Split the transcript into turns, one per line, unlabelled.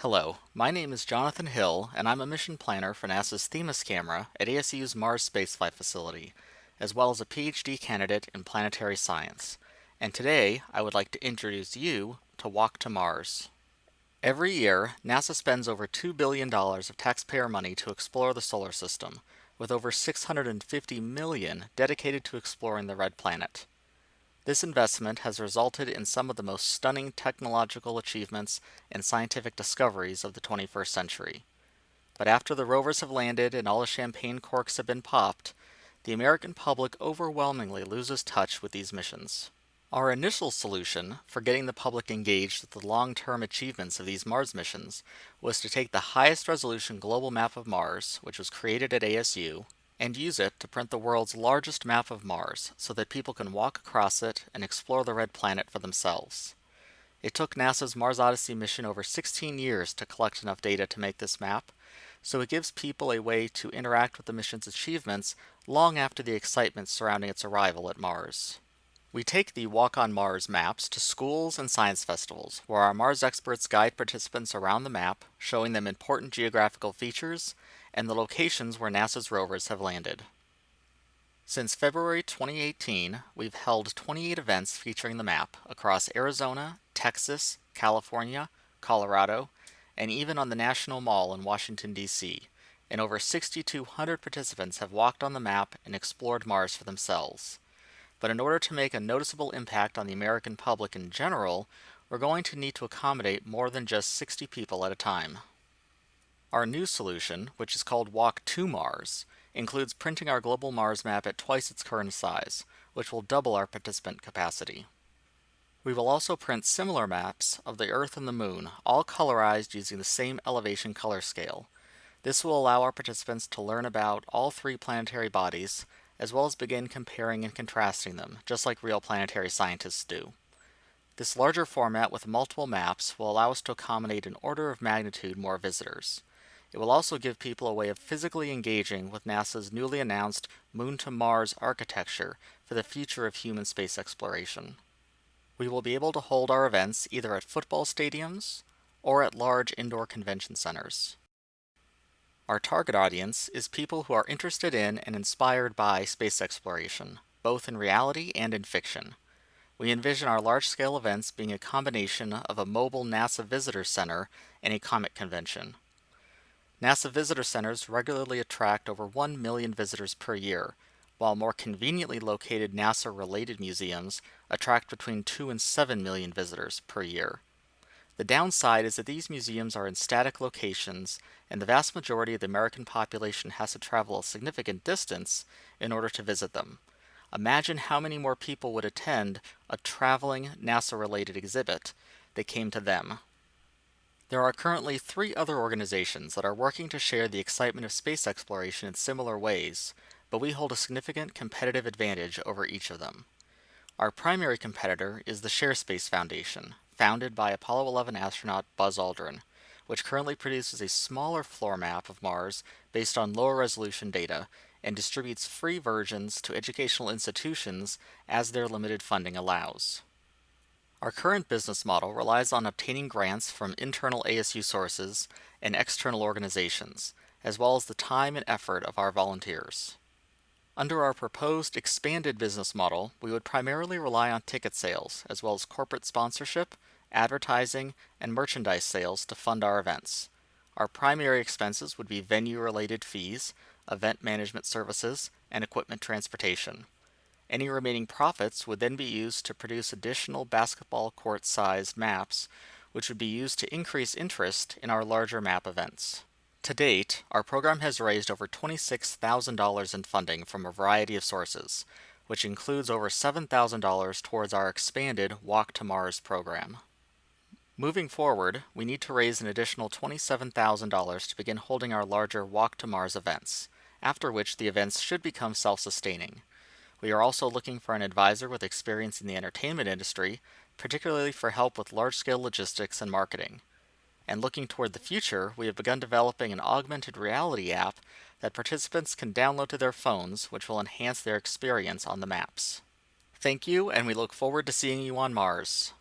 Hello, my name is Jonathan Hill, and I'm a mission planner for NASA's Themis camera at ASU's Mars Spaceflight Facility, as well as a PhD candidate in planetary science. And today, I would like to introduce you to Walk to Mars. Every year, NASA spends over $2 billion of taxpayer money to explore the solar system, with over $650 million dedicated to exploring the red planet. This investment has resulted in some of the most stunning technological achievements and scientific discoveries of the 21st century. But after the rovers have landed and all the champagne corks have been popped, the American public overwhelmingly loses touch with these missions. Our initial solution for getting the public engaged with the long-term achievements of these Mars missions was to take the highest resolution global map of Mars, which was created at ASU, and use it to print the world's largest map of Mars so that people can walk across it and explore the red planet for themselves. It took NASA's Mars Odyssey mission over 16 years to collect enough data to make this map, so it gives people a way to interact with the mission's achievements long after the excitement surrounding its arrival at Mars. We take the Walk on Mars maps to schools and science festivals, where our Mars experts guide participants around the map, showing them important geographical features and the locations where NASA's rovers have landed. Since February 2018, we've held 28 events featuring the map across Arizona, Texas, California, Colorado, and even on the National Mall in Washington, D.C., and over 6,200 participants have walked on the map and explored Mars for themselves. But in order to make a noticeable impact on the American public in general, we're going to need to accommodate more than just 60 people at a time. Our new solution, which is called Walk to Mars, includes printing our global Mars map at twice its current size, which will double our participant capacity. We will also print similar maps of the Earth and the Moon, all colorized using the same elevation color scale. This will allow our participants to learn about all three planetary bodies, as well as begin comparing and contrasting them, just like real planetary scientists do. This larger format with multiple maps will allow us to accommodate an order of magnitude more visitors. It will also give people a way of physically engaging with NASA's newly announced Moon to Mars architecture for the future of human space exploration. We will be able to hold our events either at football stadiums or at large indoor convention centers. Our target audience is people who are interested in and inspired by space exploration, both in reality and in fiction. We envision our large-scale events being a combination of a mobile NASA visitor center and a comic convention. NASA visitor centers regularly attract over 1 million visitors per year, while more conveniently located NASA-related museums attract between 2 and 7 million visitors per year. The downside is that these museums are in static locations, and the vast majority of the American population has to travel a significant distance in order to visit them. Imagine how many more people would attend a traveling NASA-related exhibit that came to them. There are currently 3 other organizations that are working to share the excitement of space exploration in similar ways, but we hold a significant competitive advantage over each of them. Our primary competitor is the ShareSpace Foundation, founded by Apollo 11 astronaut Buzz Aldrin, which currently produces a smaller floor map of Mars based on lower resolution data and distributes free versions to educational institutions as their limited funding allows. Our current business model relies on obtaining grants from internal ASU sources and external organizations, as well as the time and effort of our volunteers. Under our proposed expanded business model, we would primarily rely on ticket sales, as well as corporate sponsorship, advertising, and merchandise sales to fund our events. Our primary expenses would be venue-related fees, event management services, and equipment transportation. Any remaining profits would then be used to produce additional basketball court-sized maps, which would be used to increase interest in our larger map events. To date, our program has raised over $26,000 in funding from a variety of sources, which includes over $7,000 towards our expanded Walk to Mars program. Moving forward, we need to raise an additional $27,000 to begin holding our larger Walk to Mars events, after which the events should become self-sustaining. We are also looking for an advisor with experience in the entertainment industry, particularly for help with large-scale logistics and marketing. And looking toward the future, we have begun developing an augmented reality app that participants can download to their phones, which will enhance their experience on the maps. Thank you, and we look forward to seeing you on Mars.